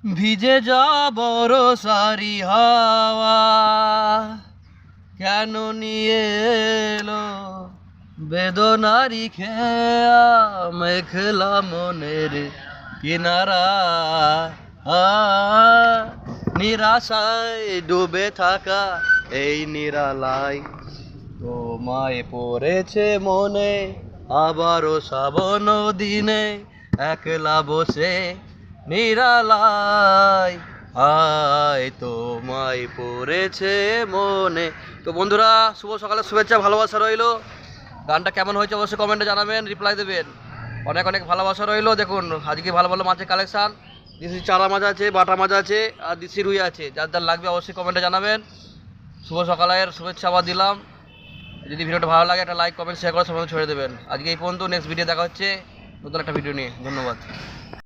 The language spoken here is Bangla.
ভিজে যাবড় সারি হাওয়া কেন নিয়ে এলো বেদনারি খেয়া মেঘলা মনের কিনারা নিরাশায় ডুবে থাকা এই নিরালায় তোমায় পড়েছে মনে আবারও শ্রাবণ দিনে একলা বসে নিরালায় আয় তোমায় পড়েছে মনে। তো বন্ধুরা, শুভ সকালের শুভেচ্ছা ভালোবাসা রইলো। গানটা কেমন হয়েছে অবশ্যই কমেন্টে জানাবেন, রিপ্লাই দেবেন। অনেক অনেক ভালোবাসা রইলো। দেখুন আজকে ভালো ভালো মাছের কালেকশান, দেশি চারা মাছ আছে, বাটা মাছ আছে, আর দেশি রুই আছে। যার যার লাগবে অবশ্যই কমেন্টে জানাবেন। শুভ সকালের শুভেচ্ছা আবার দিলাম। যদি ভিডিওটা ভালো লাগে একটা লাইক কমেন্ট শেয়ার করে সবাই ছড়িয়ে দেবেন। আজকে এই পর্যন্ত, নেক্সট ভিডিও দেখা হচ্ছে নতুন একটা ভিডিও নিয়ে। ধন্যবাদ।